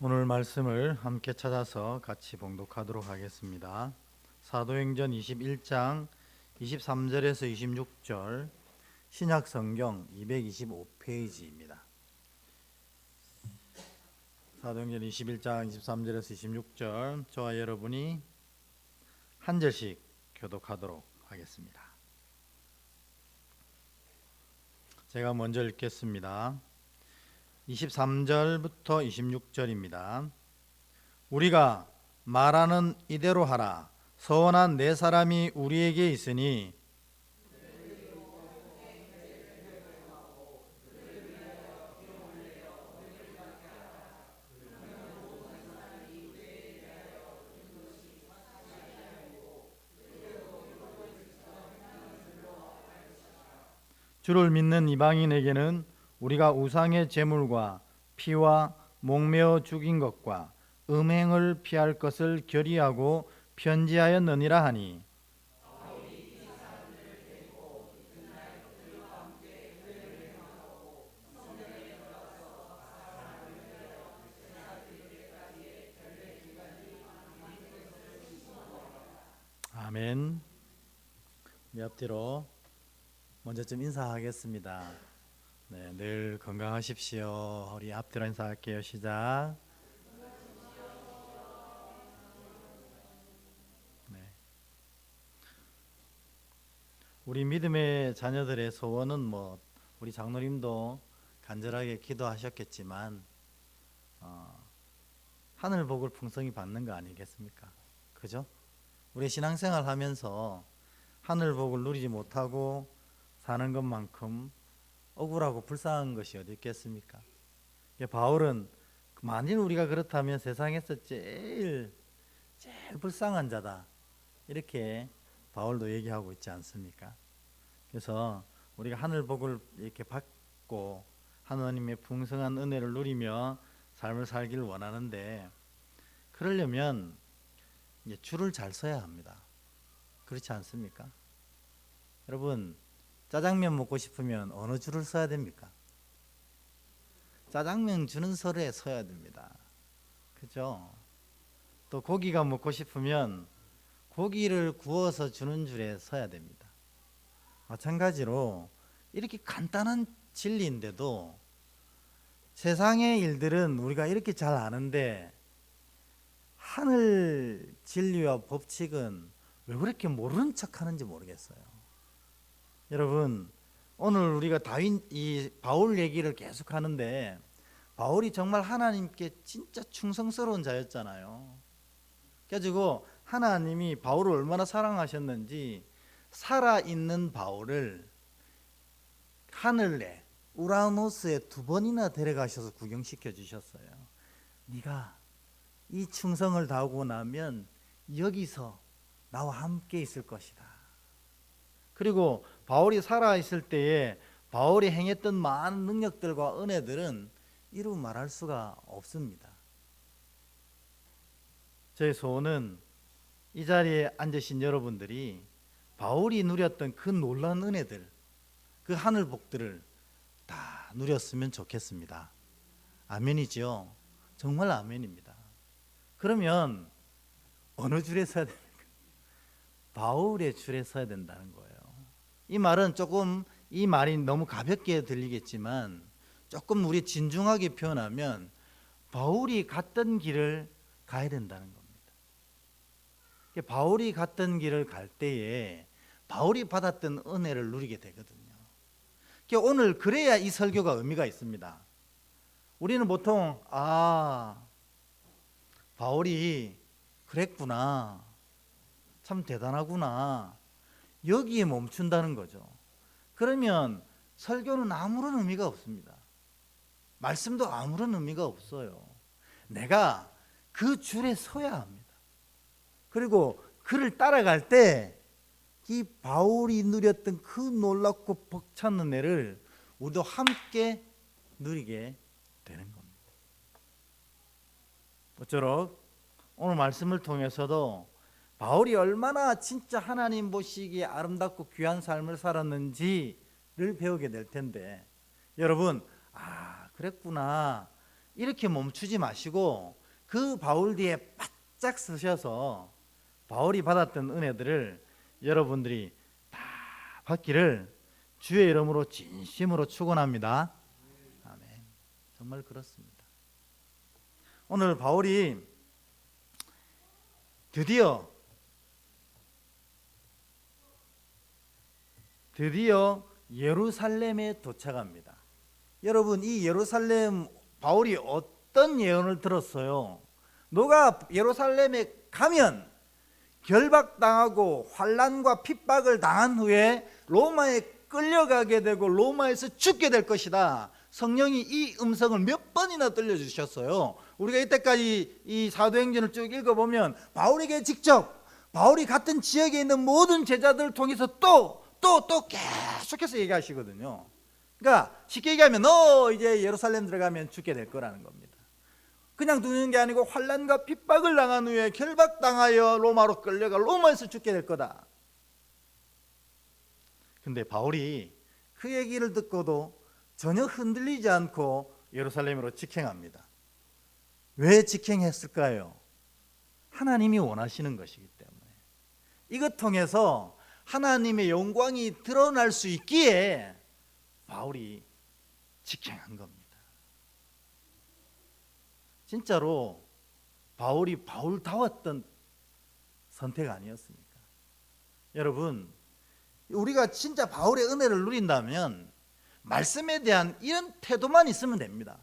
오늘 말씀을 함께 찾아서 같이 봉독하도록 하겠습니다. 사도행전 21장 23절에서 26절, 신약성경 225페이지입니다. 사도행전 21장 23절에서 26절, 저와 여러분이 한 절씩 교독하도록 하겠습니다. 제가 먼저 읽겠습니다. 23절부터 26절입니다. 우리가 말하는 이대로 하라. 서원한 네 사람이 우리에게 있으니 주를 믿는 이방인에게는 우리가 우상의 제물과 피와 목매어 죽인 것과 음행을 피할 것을 결의하고 편지하였느니라 하니, 아멘. 옆뒤로 먼저 좀 인사하겠습니다. 네, 늘 건강하십시오. 우리 앞뒤로 인사할게요. 시작. 네. 우리 믿음의 자녀들의 소원은 우리 장로님도 간절하게 기도하셨겠지만 하늘 복을 풍성히 받는 거 아니겠습니까? 그죠? 우리 신앙생활 하면서 하늘 복을 누리지 못하고 사는 것만큼 억울하고 불쌍한 것이 어디 있겠습니까? 바울은 만일 우리가 그렇다면 세상에서 제일 불쌍한 자다, 이렇게 바울도 얘기하고 있지 않습니까? 그래서 우리가 하늘 복을 이렇게 받고 하나님의 풍성한 은혜를 누리며 삶을 살기를 원하는데, 그러려면 줄을 잘 서야 합니다. 그렇지 않습니까? 여러분, 짜장면 먹고 싶으면 어느 줄을 서야 됩니까? 짜장면 주는 설에 서야 됩니다. 그죠? 또 고기가 먹고 싶으면 고기를 구워서 주는 줄에 서야 됩니다. 마찬가지로 이렇게 간단한 진리인데도 세상의 일들은 우리가 이렇게 잘 아는데 하늘 진리와 법칙은 왜 그렇게 모르는 척 하는지 모르겠어요. 여러분, 오늘 우리가 이 바울 얘기를 계속 하는데, 바울이 정말 하나님께 진짜 충성스러운 자였잖아요. 그래가지고 하나님이 바울을 얼마나 사랑하셨는지 살아있는 바울을 하늘에 우라노스에 2번이나 데려가셔서 구경시켜 주셨어요. 네가 이 충성을 다하고 나면 여기서 나와 함께 있을 것이다. 그리고 바울이 살아있을 때에 바울이 행했던 많은 능력들과 은혜들은 이루 말할 수가 없습니다. 저의 소원은 이 자리에 앉으신 여러분들이 바울이 누렸던 그 놀라운 은혜들, 그 하늘 복들을 다 누렸으면 좋겠습니다. 아멘이죠? 정말 아멘입니다. 그러면 어느 줄에 서야 됩니까? 바울의 줄에 서야 된다는 거예요. 이 말은 이 말이 너무 가볍게 들리겠지만 조금 우리 진중하게 표현하면 바울이 갔던 길을 가야 된다는 겁니다. 바울이 갔던 길을 갈 때에 바울이 받았던 은혜를 누리게 되거든요. 오늘 그래야 이 설교가 의미가 있습니다. 우리는 보통 바울이 그랬구나, 참 대단하구나, 여기에 멈춘다는 거죠. 그러면 설교는 아무런 의미가 없습니다. 말씀도 아무런 의미가 없어요. 내가 그 줄에 서야 합니다. 그리고 그를 따라갈 때 이 바울이 누렸던 그 놀랍고 벅찬 은혜를 우리도 함께 누리게 되는 겁니다. 모쪼록 오늘 말씀을 통해서도 바울이 얼마나 진짜 하나님 보시기에 아름답고 귀한 삶을 살았는지를 배우게 될 텐데, 여러분, 그랬구나, 이렇게 멈추지 마시고 그 바울 뒤에 바짝 서셔서 바울이 받았던 은혜들을 여러분들이 다 받기를 주의 이름으로 진심으로 축원합니다. 아멘. 정말 그렇습니다. 오늘 바울이 드디어 예루살렘에 도착합니다. 여러분, 이 예루살렘 바울이 어떤 예언을 들었어요? 너가 예루살렘에 가면 결박당하고 환난과 핍박을 당한 후에 로마에 끌려가게 되고 로마에서 죽게 될 것이다. 성령이 이 음성을 몇 번이나 들려주셨어요. 우리가 이때까지 이 사도행전을 쭉 읽어보면 바울에게 직접, 바울이 같은 지역에 있는 모든 제자들을 통해서 또 계속해서 얘기하시거든요. 그러니까 쉽게 얘기하면 너 이제 예루살렘 들어가면 죽게 될 거라는 겁니다. 그냥 두는 게 아니고 환난과 핍박을 당한 후에 결박당하여 로마로 끌려가 로마에서 죽게 될 거다. 근데 바울이 그 얘기를 듣고도 전혀 흔들리지 않고 예루살렘으로 직행합니다. 왜 직행했을까요? 하나님이 원하시는 것이기 때문에. 이것 통해서 하나님의 영광이 드러날 수 있기에 바울이 직행한 겁니다. 진짜로 바울이 바울다웠던 선택 아니었습니까? 여러분, 우리가 진짜 바울의 은혜를 누린다면 말씀에 대한 이런 태도만 있으면 됩니다.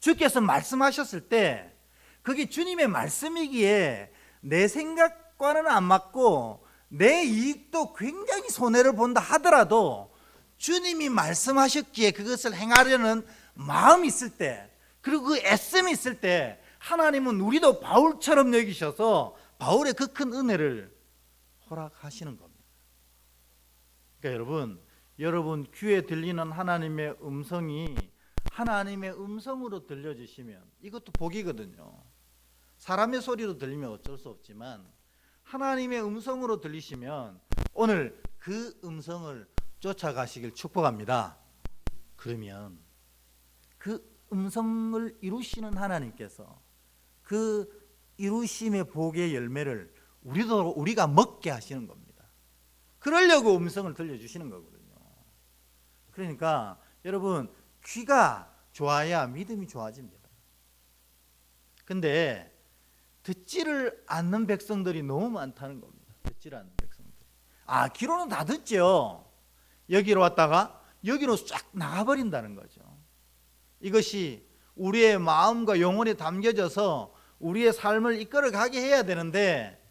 주께서 말씀하셨을 때 그게 주님의 말씀이기에 내 생각과는 안 맞고 내 이익도 굉장히 손해를 본다 하더라도 주님이 말씀하셨기에 그것을 행하려는 마음이 있을 때, 그리고 그 애씀이 있을 때 하나님은 우리도 바울처럼 여기셔서 바울의 그 큰 은혜를 허락하시는 겁니다. 그러니까 여러분 귀에 들리는 하나님의 음성이 하나님의 음성으로 들려지시면 이것도 복이거든요. 사람의 소리로 들리면 어쩔 수 없지만 하나님의 음성으로 들리시면 오늘 그 음성을 쫓아가시길 축복합니다. 그러면 그 음성을 이루시는 하나님께서 그 이루심의 복의 열매를 우리가 먹게 하시는 겁니다. 그러려고 음성을 들려주시는 거거든요. 그러니까 여러분 귀가 좋아야 믿음이 좋아집니다. 근데 듣지를 않는 백성들이 너무 많다는 겁니다. 듣지를 않는 백성들이. 귀로는 다 듣죠. 여기로 왔다가 여기로 쫙 나가버린다는 거죠. 이것이 우리의 마음과 영혼에 담겨져서 우리의 삶을 이끌어가게 해야 되는데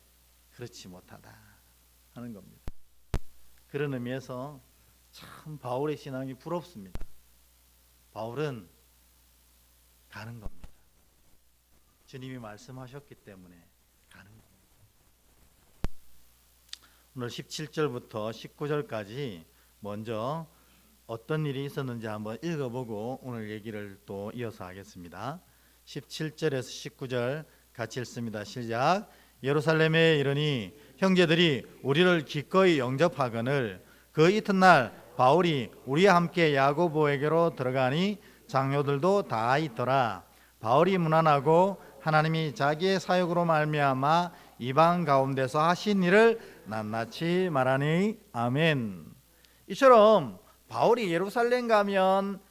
그렇지 못하다 하는 겁니다. 그런 의미에서 참 바울의 신앙이 부럽습니다. 바울은 가는 겁니다. 주님이 말씀하셨기 때문에 가는 겁니다. 오늘 17절부터 19절까지 먼저 어떤 일이 있었는지 한번 읽어보고 오늘 얘기를 또 이어서 하겠습니다. 17절에서 19절 같이 읽습니다. 시작. 예루살렘에 이르니 형제들이 우리를 기꺼이 영접하거늘 그 이튿날 바울이 우리와 함께 야고보에게로 들어가니 장로들도 다 있더라. 바울이 문안하고 하나님이 자기의 사역으로 말미암아 이방 가운데서 하신 일을 낱낱이 말하니 아멘. 이처럼 바울이 예루살렘 가면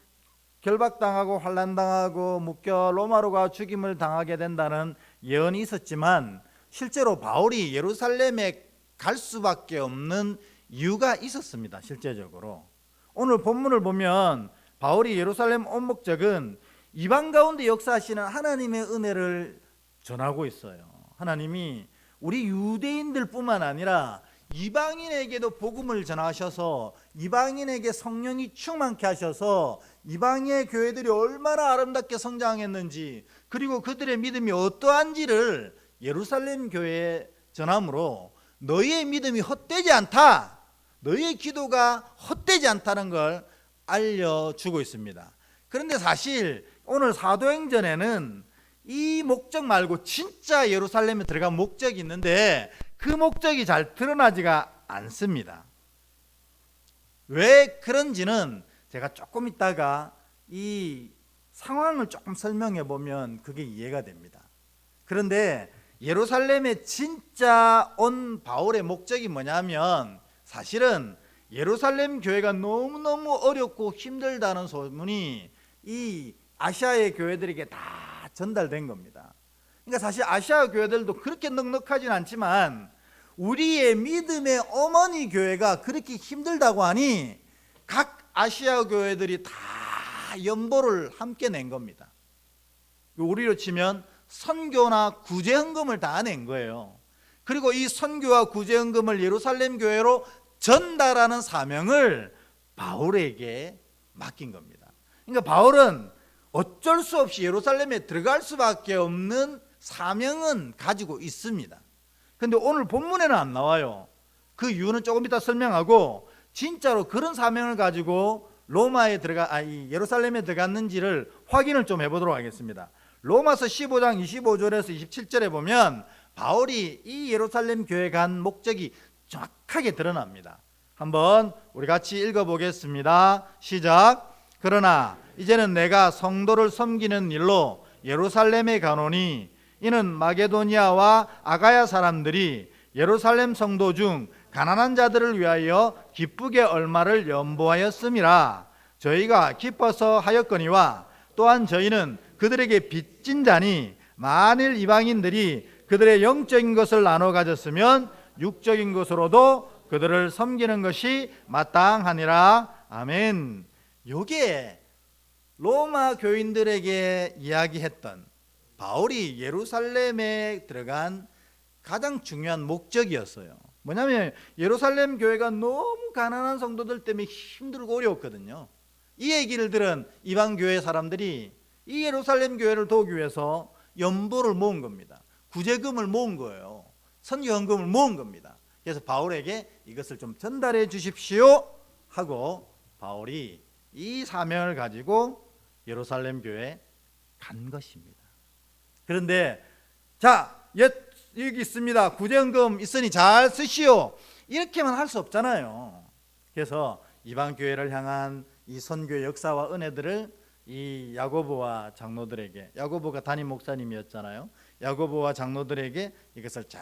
결박당하고 환난당하고 묶여 로마로 가 죽임을 당하게 된다는 예언이 있었지만 실제로 바울이 예루살렘에 갈 수밖에 없는 이유가 있었습니다. 실제적으로 오늘 본문을 보면 바울이 예루살렘 온 목적은 이방 가운데 역사하시는 하나님의 은혜를 전하고 있어요. 하나님이 우리 유대인들 뿐만 아니라 이방인에게도 복음을 전하셔서 이방인에게 성령이 충만케 하셔서 이방의 교회들이 얼마나 아름답게 성장했는지 그리고 그들의 믿음이 어떠한지를 예루살렘 교회에 전함으로 너희의 믿음이 헛되지 않다, 너희의 기도가 헛되지 않다는 걸 알려주고 있습니다. 그런데 사실 오늘 사도행전에는 이 목적 말고 진짜 예루살렘에 들어간 목적이 있는데 그 목적이 잘 드러나지가 않습니다. 왜 그런지는 제가 조금 있다가 이 상황을 조금 설명해 보면 그게 이해가 됩니다. 그런데 예루살렘에 진짜 온 바울의 목적이 뭐냐면 사실은 예루살렘 교회가 너무너무 어렵고 힘들다는 소문이 이 아시아의 교회들에게 다 전달된 겁니다. 그러니까 사실 아시아 교회들도 그렇게 넉넉하진 않지만 우리의 믿음의 어머니 교회가 그렇게 힘들다고 하니 각 아시아 교회들이 다 연보를 함께 낸 겁니다. 우리로 치면 선교나 구제헌금을 다 낸 거예요. 그리고 이 선교와 구제헌금을 예루살렘 교회로 전달하는 사명을 바울에게 맡긴 겁니다. 그러니까 바울은 어쩔 수 없이 예루살렘에 들어갈 수밖에 없는 사명은 가지고 있습니다. 근데 오늘 본문에는 안 나와요. 그 이유는 조금 이따 설명하고 진짜로 그런 사명을 가지고 예루살렘에 들어갔는지를 확인을 좀 해보도록 하겠습니다. 로마서 15장 25절에서 27절에 보면 바울이 이 예루살렘 교회에 간 목적이 정확하게 드러납니다. 한번 우리 같이 읽어보겠습니다. 시작. 그러나 이제는 내가 성도를 섬기는 일로 예루살렘에 가노니 이는 마게도니아와 아가야 사람들이 예루살렘 성도 중 가난한 자들을 위하여 기쁘게 얼마를 연보하였음이라. 저희가 기뻐서 하였거니와 또한 저희는 그들에게 빚진 자니 만일 이방인들이 그들의 영적인 것을 나눠 가졌으면 육적인 것으로도 그들을 섬기는 것이 마땅하니라. 아멘. 요게 로마 교인들에게 이야기했던 바울이 예루살렘에 들어간 가장 중요한 목적이었어요. 뭐냐면 예루살렘 교회가 너무 가난한 성도들 때문에 힘들고 어려웠거든요. 이 얘기를 들은 이방 교회 사람들이 이 예루살렘 교회를 도우기 위해서 연보를 모은 겁니다. 구제금을 모은 거예요. 선교헌금을 모은 겁니다. 그래서 바울에게 이것을 좀 전달해 주십시오 하고 바울이 이 사명을 가지고 예루살렘 교회에 간 것입니다. 그런데 자, 여기 있습니다. 구제헌금 있으니 잘 쓰시오. 이렇게만 할 수 없잖아요. 그래서 이방 교회를 향한 이 선교의 역사와 은혜들을 이 야고보와 장로들에게, 야고보가 담임 목사님이었잖아요. 야고보와 장로들에게 이것을 잘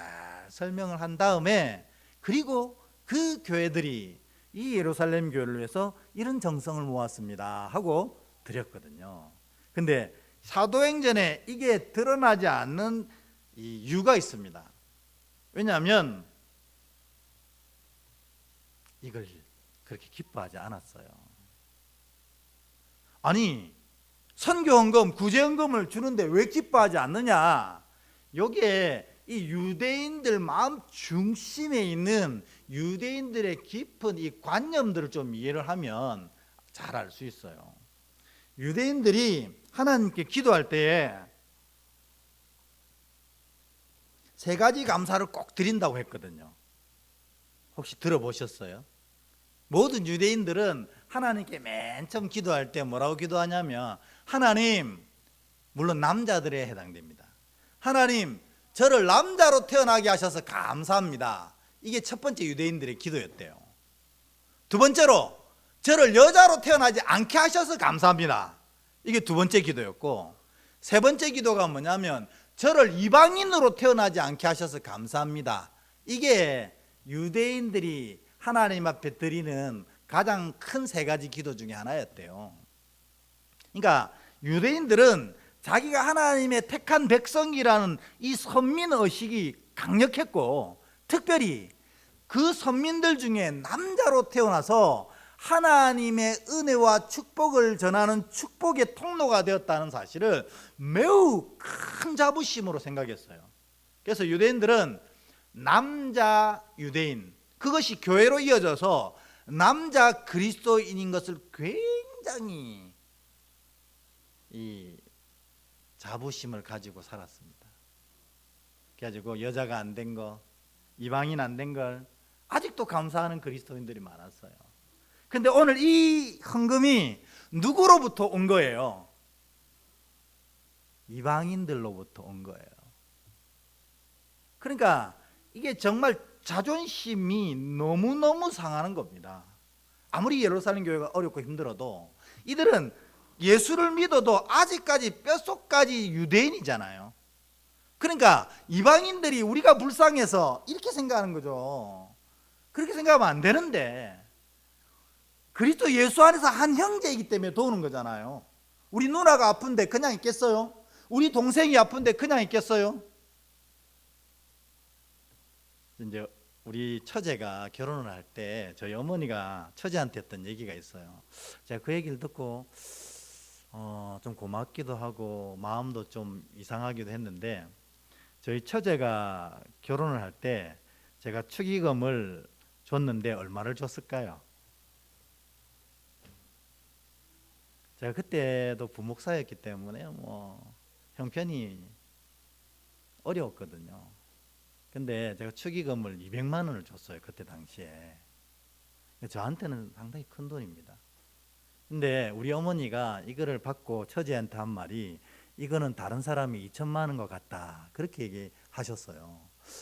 설명을 한 다음에 그리고 그 교회들이 이 예루살렘 교회를 위해서 이런 정성을 모았습니다 하고 드렸거든요. 근데 사도행전에 이게 드러나지 않는 이유가 있습니다. 왜냐하면 이걸 그렇게 기뻐하지 않았어요. 아니, 선교헌금, 구제헌금을 주는데 왜 기뻐하지 않느냐? 여기에 이 유대인들 마음 중심에 있는 유대인들의 깊은 이 관념들을 좀 이해를 하면 잘 알 수 있어요. 유대인들이 하나님께 기도할 때에 세 가지 감사를 꼭 드린다고 했거든요. 혹시 들어보셨어요? 모든 유대인들은 하나님께 맨 처음 기도할 때 뭐라고 기도하냐면 하나님, 물론 남자들에 해당됩니다. 하나님, 저를 남자로 태어나게 하셔서 감사합니다. 이게 첫 번째 유대인들의 기도였대요. 두 번째로 저를 여자로 태어나지 않게 하셔서 감사합니다. 이게 두 번째 기도였고, 세 번째 기도가 뭐냐면 저를 이방인으로 태어나지 않게 하셔서 감사합니다. 이게 유대인들이 하나님 앞에 드리는 가장 큰 세 가지 기도 중에 하나였대요. 그러니까 유대인들은 자기가 하나님의 택한 백성이라는 이 선민의식이 강력했고, 특별히 그 선민들 중에 남자로 태어나서 하나님의 은혜와 축복을 전하는 축복의 통로가 되었다는 사실을 매우 큰 자부심으로 생각했어요. 그래서 유대인들은 남자 유대인, 그것이 교회로 이어져서 남자 그리스도인인 것을 굉장히 이 자부심을 가지고 살았습니다. 그래가지고 여자가 안 된 거, 이방인 안 된 걸 아직도 감사하는 그리스도인들이 많았어요. 근데 오늘 이 헌금이 누구로부터 온 거예요? 이방인들로부터 온 거예요. 그러니까 이게 정말 자존심이 너무너무 상하는 겁니다. 아무리 예루살렘 교회가 어렵고 힘들어도 이들은 예수를 믿어도 아직까지 뼛속까지 유대인이잖아요. 그러니까 이방인들이 우리가 불쌍해서 이렇게 생각하는 거죠. 그렇게 생각하면 안 되는데, 그리스도 예수 안에서 한 형제이기 때문에 도우는 거잖아요. 우리 누나가 아픈데 그냥 있겠어요? 우리 동생이 아픈데 그냥 있겠어요? 이제 우리 처제가 결혼을 할 때 저희 어머니가 처제한테 했던 얘기가 있어요. 제가 그 얘기를 듣고 좀 고맙기도 하고 마음도 좀 이상하기도 했는데, 저희 처제가 결혼을 할 때 제가 축의금을 줬는데 얼마를 줬을까요? 제가 그때도 부목사였기 때문에 뭐 형편이 어려웠거든요. 근데 제가 축의금을 200만 원을 줬어요. 그때 당시에. 저한테는 상당히 큰 돈입니다. 근데 우리 어머니가 이거를 받고 처제한테 한 말이, 이거는 다른 사람이 2천만 원인 것 같다, 그렇게 얘기하셨어요.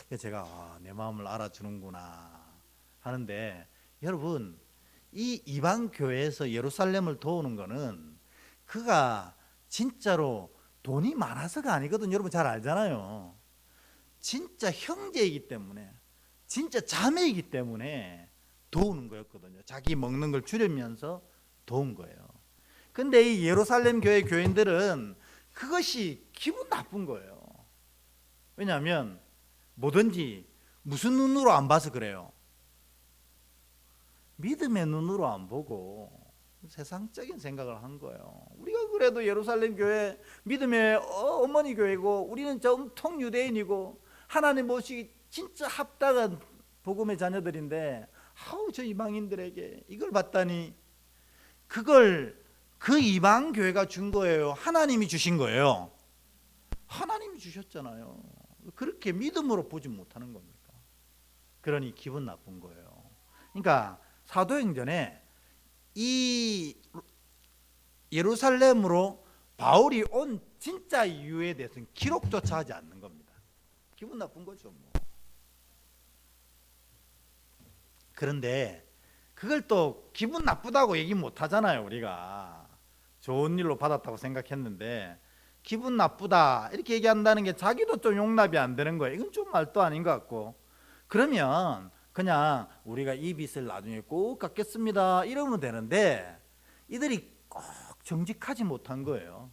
그래서 제가 내 마음을 알아주는구나 하는데, 여러분, 이 이방 교회에서 예루살렘을 도우는 거는 그가 진짜로 돈이 많아서가 아니거든요. 여러분 잘 알잖아요. 진짜 형제이기 때문에, 진짜 자매이기 때문에 도우는 거였거든요. 자기 먹는 걸 줄이면서 도운 거예요. 근데 이 예루살렘 교회 교인들은 그것이 기분 나쁜 거예요. 왜냐하면 뭐든지 무슨 눈으로 안 봐서 그래요? 믿음의 눈으로 안 보고 세상적인 생각을 한 거예요. 우리가 그래도 예루살렘 교회 믿음의 어머니 교회고, 우리는 정통 유대인이고 하나님 모시기 진짜 합당한 복음의 자녀들인데, 아우 저 이방인들에게 이걸 받다니, 그걸 그 이방 교회가 준 거예요? 하나님이 주신 거예요? 하나님이 주셨잖아요. 그렇게 믿음으로 보지 못하는 겁니까? 그러니 기분 나쁜 거예요. 그러니까 사도행전에 이 예루살렘으로 바울이 온 진짜 이유에 대해서는 기록조차 하지 않는 겁니다. 기분 나쁜 거죠 뭐. 그런데 그걸 또 기분 나쁘다고 얘기 못 하잖아요. 우리가 좋은 일로 받았다고 생각했는데 기분 나쁘다 이렇게 얘기한다는 게 자기도 좀 용납이 안 되는 거예요. 이건 좀 말도 아닌 것 같고, 그러면 그냥 우리가 이 빚을 나중에 꼭 갚겠습니다 이러면 되는데, 이들이 꼭 정직하지 못한 거예요.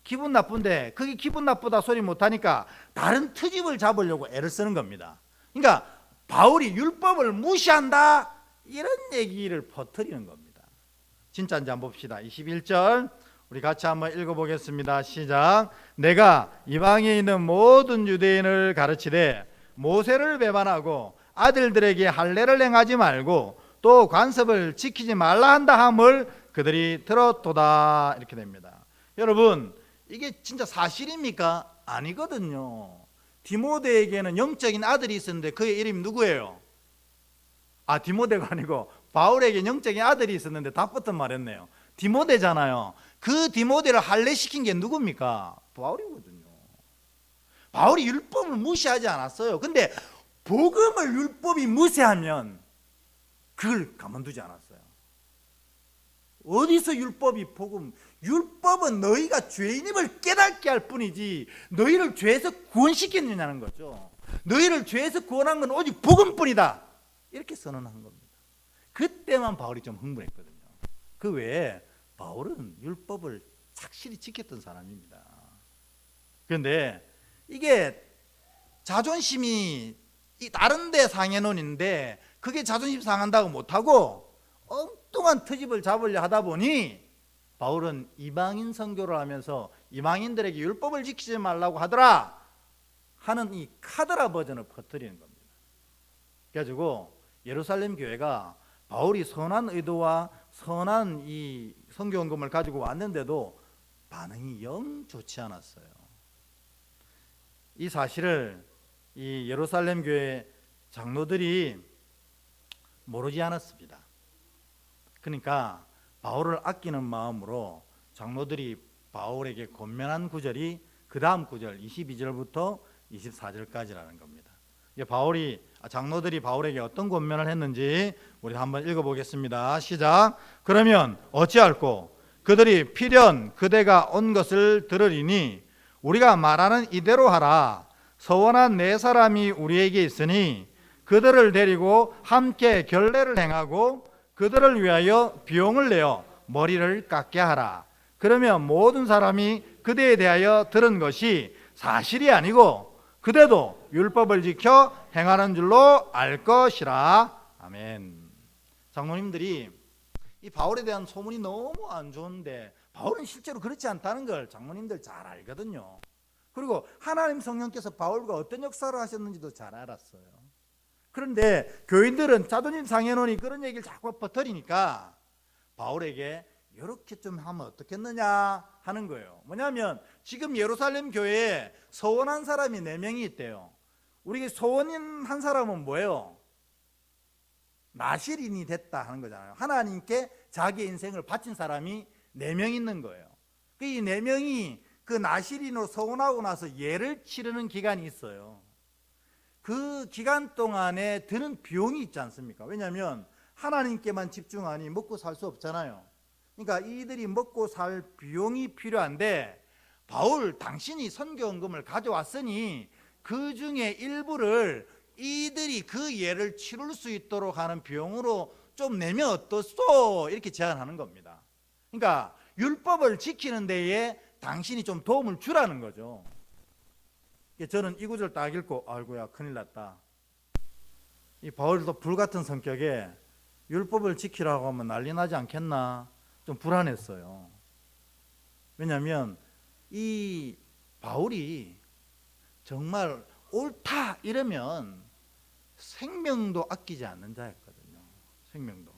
기분 나쁜데 그게 기분 나쁘다 소리 못하니까 다른 트집을 잡으려고 애를 쓰는 겁니다. 그러니까 바울이 율법을 무시한다 이런 얘기를 퍼뜨리는 겁니다. 진짜인지 한번 봅시다. 21절 우리 같이 한번 읽어보겠습니다. 시작. 내가 이방에 있는 모든 유대인을 가르치되 모세를 배반하고 아들들에게 할례를 행하지 말고 또 관습을 지키지 말라 한다 함을 그들이 들었도다. 이렇게 됩니다. 여러분, 이게 진짜 사실입니까? 아니거든요. 디모데에게는 영적인 아들이 있었는데 그의 이름이 누구예요? 디모데가 아니고 바울에게 영적인 아들이 있었는데 답부터 말했네요. 디모데잖아요. 그 디모데를 할례시킨 게 누굽니까? 바울이거든요. 바울이 율법을 무시하지 않았어요. 근데 복음을 율법이 무시하면 그걸 가만두지 않았어요. 어디서 율법이 복음? 율법은 너희가 죄인임을 깨닫게 할 뿐이지 너희를 죄에서 구원시켰느냐는 거죠. 너희를 죄에서 구원한 건 오직 복음뿐이다 이렇게 선언한 겁니다. 그때만 바울이 좀 흥분했거든요. 그 외에 바울은 율법을 착실히 지켰던 사람입니다. 그런데 이게 자존심이 다른 데 상해놓는데 그게 자존심 상한다고 못하고 엉뚱한 트집을 잡으려 하다 보니 바울은 이방인 선교를 하면서 이방인들에게 율법을 지키지 말라고 하더라 하는 이 카더라 버전을 퍼뜨리는 겁니다. 그래가지고 예루살렘 교회가 바울이 선한 의도와 선한 이 선교 헌금을 가지고 왔는데도 반응이 영 좋지 않았어요. 이 사실을 이 예루살렘 교회 장로들이 모르지 않았습니다. 그러니까 바울을 아끼는 마음으로 장로들이 바울에게 권면한 구절이 그 다음 구절 22절부터 24절까지라는 겁니다. 장로들이 바울에게 어떤 권면을 했는지 우리 한번 읽어보겠습니다. 시작. 그러면 어찌할꼬? 그들이 필연 그대가 온 것을 들으리니 우리가 말하는 이대로 하라. 서원한 네 사람이 우리에게 있으니 그들을 데리고 함께 결례를 행하고 그들을 위하여 비용을 내어 머리를 깎게 하라. 그러면 모든 사람이 그대에 대하여 들은 것이 사실이 아니고 그대도 율법을 지켜 행하는 줄로 알 것이라. 아멘. 장로님들이 이 바울에 대한 소문이 너무 안 좋은데 바울은 실제로 그렇지 않다는 걸 장로님들 잘 알거든요. 그리고 하나님 성령께서 바울과 어떤 역사를 하셨는지도 잘 알았어요. 그런데 교인들은 자존심 상해 놓으니 그런 얘기를 자꾸 퍼뜨리니까 바울에게 이렇게 좀 하면 어떻겠느냐 하는 거예요. 뭐냐면 지금 예루살렘 교회에 서원한 사람이 4명이 있대요. 우리 서원인 한 사람은 뭐예요? 나실인이 됐다 하는 거잖아요. 하나님께 자기 인생을 바친 사람이 4명 있는 거예요. 이 4명이 그 나실인으로 서원하고 나서 예를 치르는 기간이 있어요. 그 기간 동안에 드는 비용이 있지 않습니까? 왜냐하면 하나님께만 집중하니 먹고 살 수 없잖아요. 그러니까 이들이 먹고 살 비용이 필요한데 바울 당신이 선교헌금을 가져왔으니 그 중에 일부를 이들이 그 예를 치룰 수 있도록 하는 비용으로 좀 내면 어떻소? 이렇게 제안하는 겁니다. 그러니까 율법을 지키는 데에 당신이 좀 도움을 주라는 거죠. 저는 이 구절 딱 읽고 아이고야 큰일 났다. 이 바울도 불같은 성격에 율법을 지키라고 하면 난리 나지 않겠나 좀 불안했어요. 왜냐하면 이 바울이 정말 옳다 이러면 생명도 아끼지 않는 자였거든요. 생명도.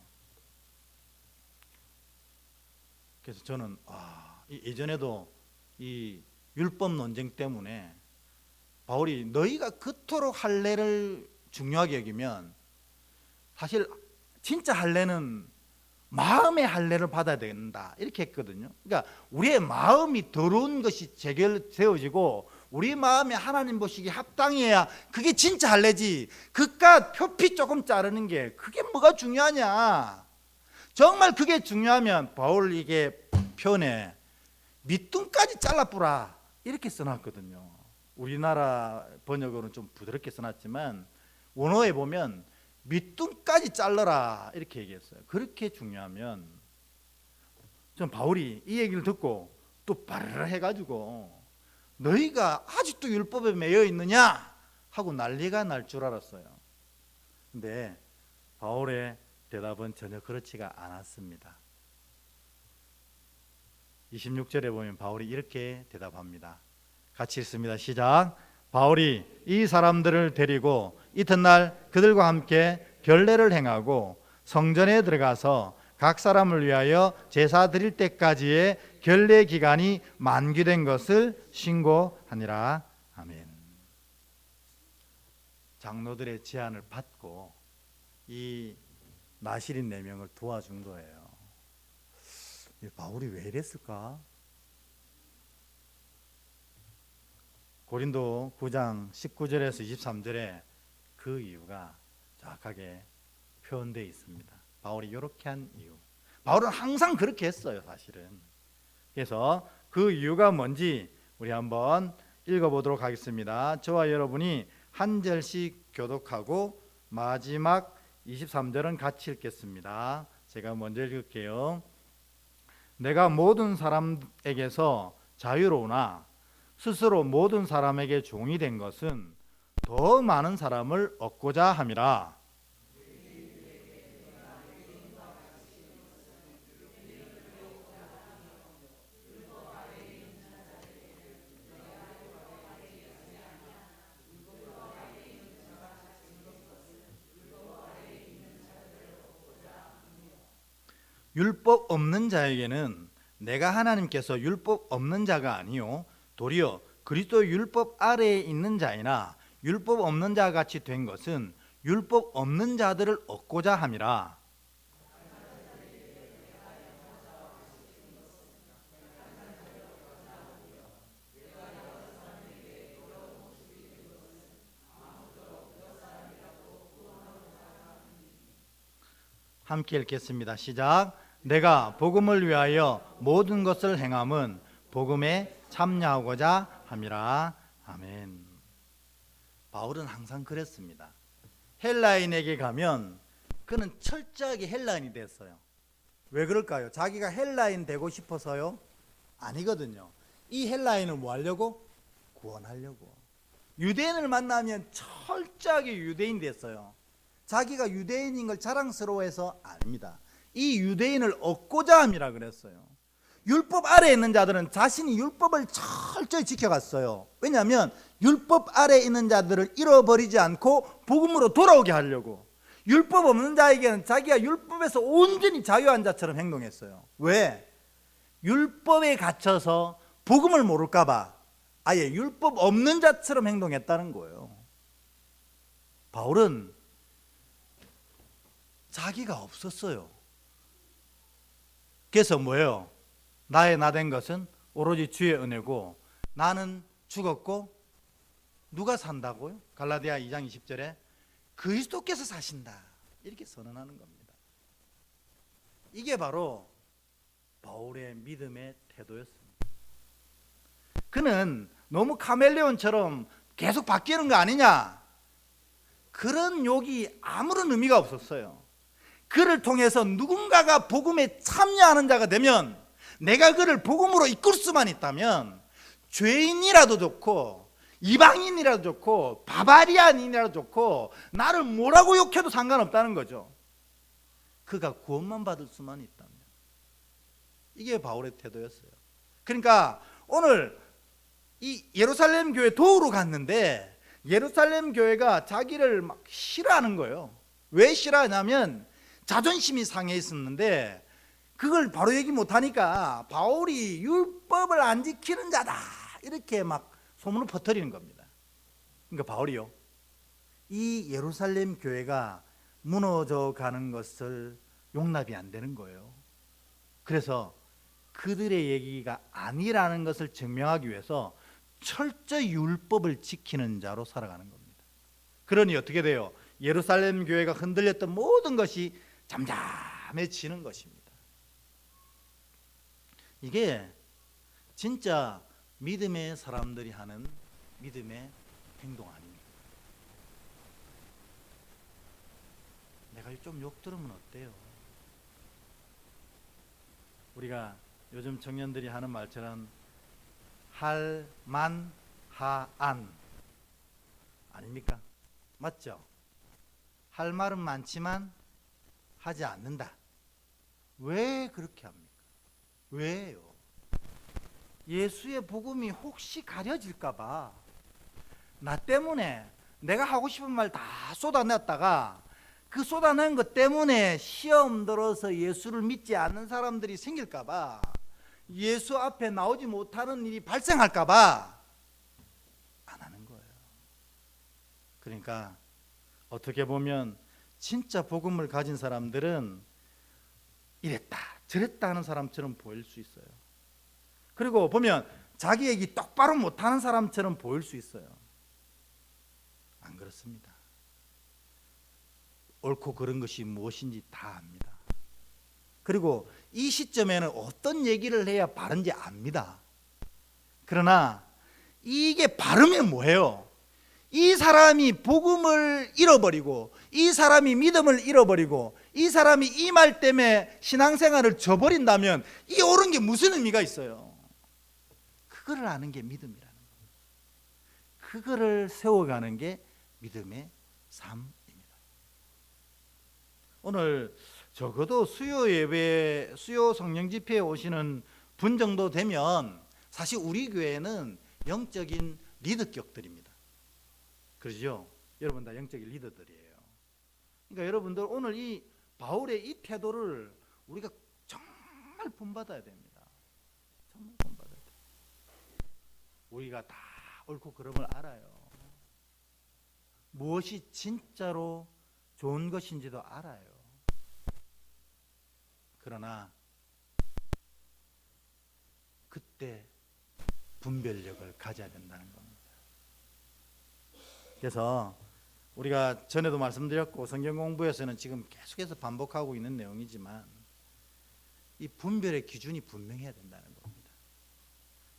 그래서 저는 예전에도 이 율법 논쟁 때문에 바울이 너희가 그토록 할례를 중요하게 여기면 사실 진짜 할례는 마음의 할례를 받아야 된다 이렇게 했거든요. 그러니까 우리의 마음이 더러운 것이 세워지고 우리 마음에 하나님 보시기에 합당해야 그게 진짜 할례지. 그깟 표피 조금 자르는 게 그게 뭐가 중요하냐. 정말 그게 중요하면 바울 이게 편에 밑둥까지 잘라뿌라 이렇게 써놨거든요. 우리나라 번역으로는 좀 부드럽게 써놨지만 원어에 보면 밑둥까지 잘라라 이렇게 얘기했어요. 그렇게 중요하면 전 바울이 이 얘기를 듣고 또 바르르 해가지고 너희가 아직도 율법에 매여 있느냐 하고 난리가 날 줄 알았어요. 근데 바울의 대답은 전혀 그렇지가 않았습니다. 26절에 보면 바울이 이렇게 대답합니다. 같이 읽습니다. 시작. 바울이 이 사람들을 데리고 이튿날 그들과 함께 결례를 행하고 성전에 들어가서 각 사람을 위하여 제사 드릴 때까지의 결례 기간이 만기된 것을 신고하니라. 아멘. 장로들의 제안을 받고 이 나실인 4명을 도와준 거예요. 바울이 왜 이랬을까? 고린도 9장 19절에서 23절에 그 이유가 정확하게 표현되어 있습니다. 바울이 이렇게 한 이유. 바울은 항상 그렇게 했어요, 사실은. 그래서 그 이유가 뭔지 우리 한번 읽어보도록 하겠습니다. 저와 여러분이 한 절씩 교독하고 마지막 23절은 같이 읽겠습니다. 제가 먼저 읽을게요. 내가 모든 사람에게서 자유로우나 스스로 모든 사람에게 종이 된 것은 더 많은 사람을 얻고자 함이라. 율법 없는 자에게는 내가 하나님께서 율법 없는 자가 아니요 도리어 그리스도 율법 아래에 있는 자이나 율법 없는 자 같이 된 것은 율법 없는 자들을 얻고자 함이라. 함께 읽겠습니다. 시작. 내가 복음을 위하여 모든 것을 행함은 복음에 참여하고자 함이라. 아멘. 바울은 항상 그랬습니다. 헬라인에게 가면 그는 철저하게 헬라인이 됐어요. 왜 그럴까요? 자기가 헬라인 되고 싶어서요? 아니거든요. 이 헬라인을 뭐 하려고? 구원하려고. 유대인을 만나면 철저하게 유대인 됐어요. 자기가 유대인인 걸 자랑스러워해서 아닙니다. 이 유대인을 얻고자 함이라 그랬어요. 율법 아래에 있는 자들은 자신이 율법을 철저히 지켜갔어요. 왜냐하면 율법 아래에 있는 자들을 잃어버리지 않고 복음으로 돌아오게 하려고. 율법 없는 자에게는 자기가 율법에서 온전히 자유한 자처럼 행동했어요. 왜? 율법에 갇혀서 복음을 모를까 봐 아예 율법 없는 자처럼 행동했다는 거예요. 바울은 자기가 없었어요. 그래서 뭐예요? 나의 나 된 것은 오로지 주의 은혜고 나는 죽었고 누가 산다고요? 갈라디아 2장 20절에 그리스도께서 사신다 이렇게 선언하는 겁니다. 이게 바로 바울의 믿음의 태도였습니다. 그는 너무 카멜레온처럼 계속 바뀌는 거 아니냐, 그런 욕이 아무런 의미가 없었어요. 그를 통해서 누군가가 복음에 참여하는 자가 되면, 내가 그를 복음으로 이끌 수만 있다면 죄인이라도 좋고 이방인이라도 좋고 바바리안인이라도 좋고 나를 뭐라고 욕해도 상관없다는 거죠. 그가 구원만 받을 수만 있다면. 이게 바울의 태도였어요. 그러니까 오늘 이 예루살렘 교회 도우러 갔는데 예루살렘 교회가 자기를 막 싫어하는 거예요. 왜 싫어하냐면 자존심이 상해 있었는데 그걸 바로 얘기 못하니까 바울이 율법을 안 지키는 자다 이렇게 막 소문을 퍼뜨리는 겁니다. 그러니까 바울이요, 이 예루살렘 교회가 무너져 가는 것을 용납이 안 되는 거예요. 그래서 그들의 얘기가 아니라는 것을 증명하기 위해서 철저히 율법을 지키는 자로 살아가는 겁니다. 그러니 어떻게 돼요? 예루살렘 교회가 흔들렸던 모든 것이 잠잠해지는 것입니다. 이게 진짜 믿음의 사람들이 하는 믿음의 행동 아닙니까? 내가 좀 욕 들으면 어때요? 우리가 요즘 청년들이 하는 말처럼 할만하안 아닙니까? 맞죠? 할 말은 많지만 하지 않는다. 왜 그렇게 합니까? 왜요? 예수의 복음이 혹시 가려질까 봐 나 때문에 내가 하고 싶은 말 다 쏟아냈다가 그 쏟아낸 것 때문에 시험 들어서 예수를 믿지 않는 사람들이 생길까 봐, 예수 앞에 나오지 못하는 일이 발생할까 봐 안 하는 거예요. 그러니까 어떻게 보면 진짜 복음을 가진 사람들은 이랬다 저랬다 하는 사람처럼 보일 수 있어요. 그리고 보면 자기 얘기 똑바로 못하는 사람처럼 보일 수 있어요. 안 그렇습니다. 옳고 그른 것이 무엇인지 다 압니다. 그리고 이 시점에는 어떤 얘기를 해야 바른지 압니다. 그러나 이게 바르면 뭐예요? 이 사람이 복음을 잃어버리고 이 사람이 믿음을 잃어버리고 이 사람이 이 말 때문에 신앙생활을 저버린다면 이 옳은 게 무슨 의미가 있어요? 그거를 아는 게 믿음이라는 겁니다. 그거를 세워가는 게 믿음의 삶입니다. 오늘 적어도 수요 예배, 수요 성령 집회에 오시는 분 정도 되면 사실 우리 교회는 영적인 리더격들입니다. 그러죠? 여러분 다 영적인 리더들이에요. 그러니까 여러분들 오늘 이 바울의 이 태도를 우리가 정말 본받아야 됩니다. 정말 본받아야 돼요. 우리가 다 옳고 그름을 알아요. 무엇이 진짜로 좋은 것인지도 알아요. 그러나 그때 분별력을 가져야 된다는 겁니다. 그래서 우리가 전에도 말씀드렸고 성경 공부에서는 지금 계속해서 반복하고 있는 내용이지만 이 분별의 기준이 분명해야 된다는 겁니다.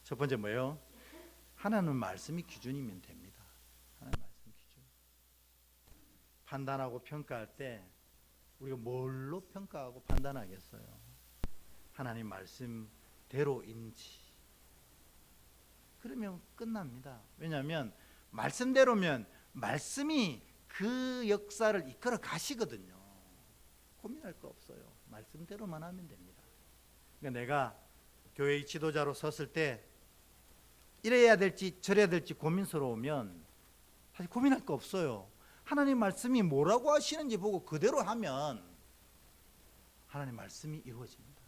첫 번째 뭐예요? 하나님 말씀이 기준이면 됩니다. 하나님 말씀 기준. 판단하고 평가할 때 우리가 뭘로 평가하고 판단하겠어요? 하나님 말씀대로인지. 그러면 끝납니다. 왜냐하면 말씀대로면 말씀이 그 역사를 이끌어 가시거든요. 고민할 거 없어요. 말씀대로만 하면 됩니다. 그러니까 내가 교회의 지도자로 섰을 때 이래야 될지 저래야 될지 고민스러우면 사실 고민할 거 없어요. 하나님 말씀이 뭐라고 하시는지 보고 그대로 하면 하나님 말씀이 이루어집니다.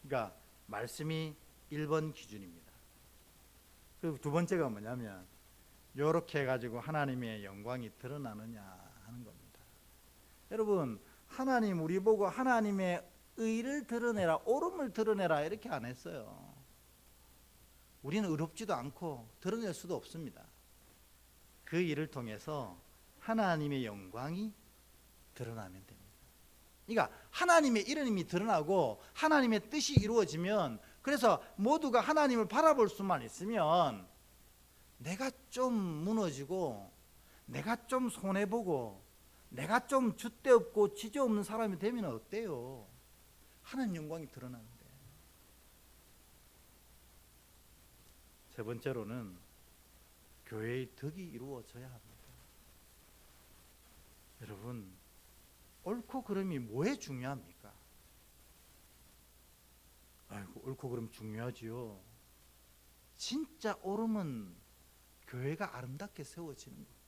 그러니까 말씀이 1번 기준입니다. 그리고 두 번째가 뭐냐면 이렇게 해가지고 하나님의 영광이 드러나느냐 하는 겁니다. 여러분, 하나님 우리 보고 하나님의 의를 드러내라, 옳음을 드러내라 이렇게 안 했어요. 우리는 의롭지도 않고 드러낼 수도 없습니다. 그 일을 통해서 하나님의 영광이 드러나면 됩니다. 그러니까 하나님의 이름이 드러나고 하나님의 뜻이 이루어지면, 그래서 모두가 하나님을 바라볼 수만 있으면 내가 좀 무너지고 내가 좀 손해보고 내가 좀 줏대없고 지저없는 사람이 되면 어때요? 하나님 영광이 드러나는데. 세 번째로는 교회의 덕이 이루어져야 합니다. 여러분, 옳고 그름이 뭐에 중요합니까? 아이고, 옳고 그름 중요하지요. 진짜 옳음은 교회가 아름답게 세워지는 겁니다.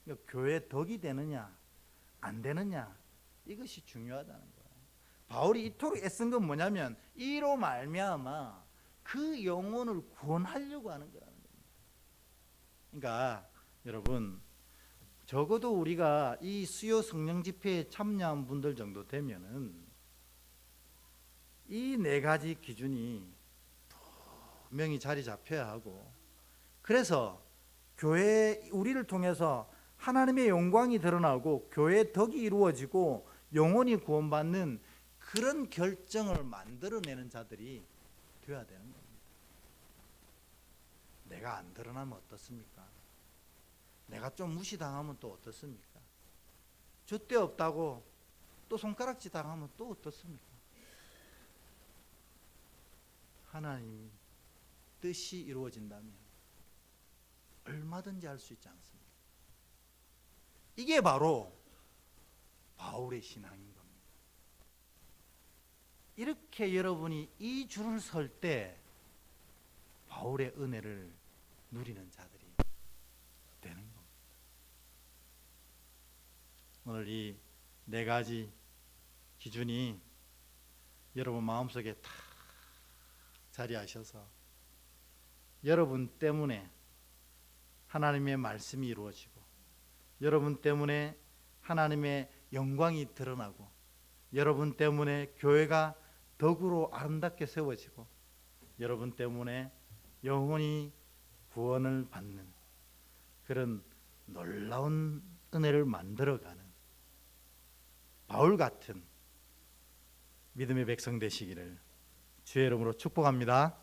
그러니까 교회 덕이 되느냐 안 되느냐, 이것이 중요하다는 거예요. 바울이 이토록 애쓴 건 뭐냐면 이로 말미암아 그 영혼을 구원하려고 하는 거라는 겁니다. 그러니까 여러분, 적어도 우리가 이 수요 성령 집회에 참여한 분들 정도 되면은 이 네 가지 기준이 분명히 자리 잡혀야 하고, 그래서 교회 우리를 통해서 하나님의 영광이 드러나고 교회의 덕이 이루어지고 영혼이 구원받는 그런 결정을 만들어내는 자들이 되어야 되는 겁니다. 내가 안 드러나면 어떻습니까? 내가 좀 무시당하면 또 어떻습니까? 줏대 없다고 또 손가락질 당하면 또 어떻습니까? 하나님 뜻이 이루어진다면 얼마든지 할 수 있지 않습니까? 이게 바로 바울의 신앙인 겁니다. 이렇게 여러분이 이 줄을 설 때 바울의 은혜를 누리는 자들이 되는 겁니다. 오늘 이 네 가지 기준이 여러분 마음속에 다 자리하셔서 여러분 때문에 하나님의 말씀이 이루어지고 여러분 때문에 하나님의 영광이 드러나고 여러분 때문에 교회가 덕으로 아름답게 세워지고 여러분 때문에 영혼이 구원을 받는 그런 놀라운 은혜를 만들어가는 바울 같은 믿음의 백성 되시기를 주의 이름으로 축복합니다.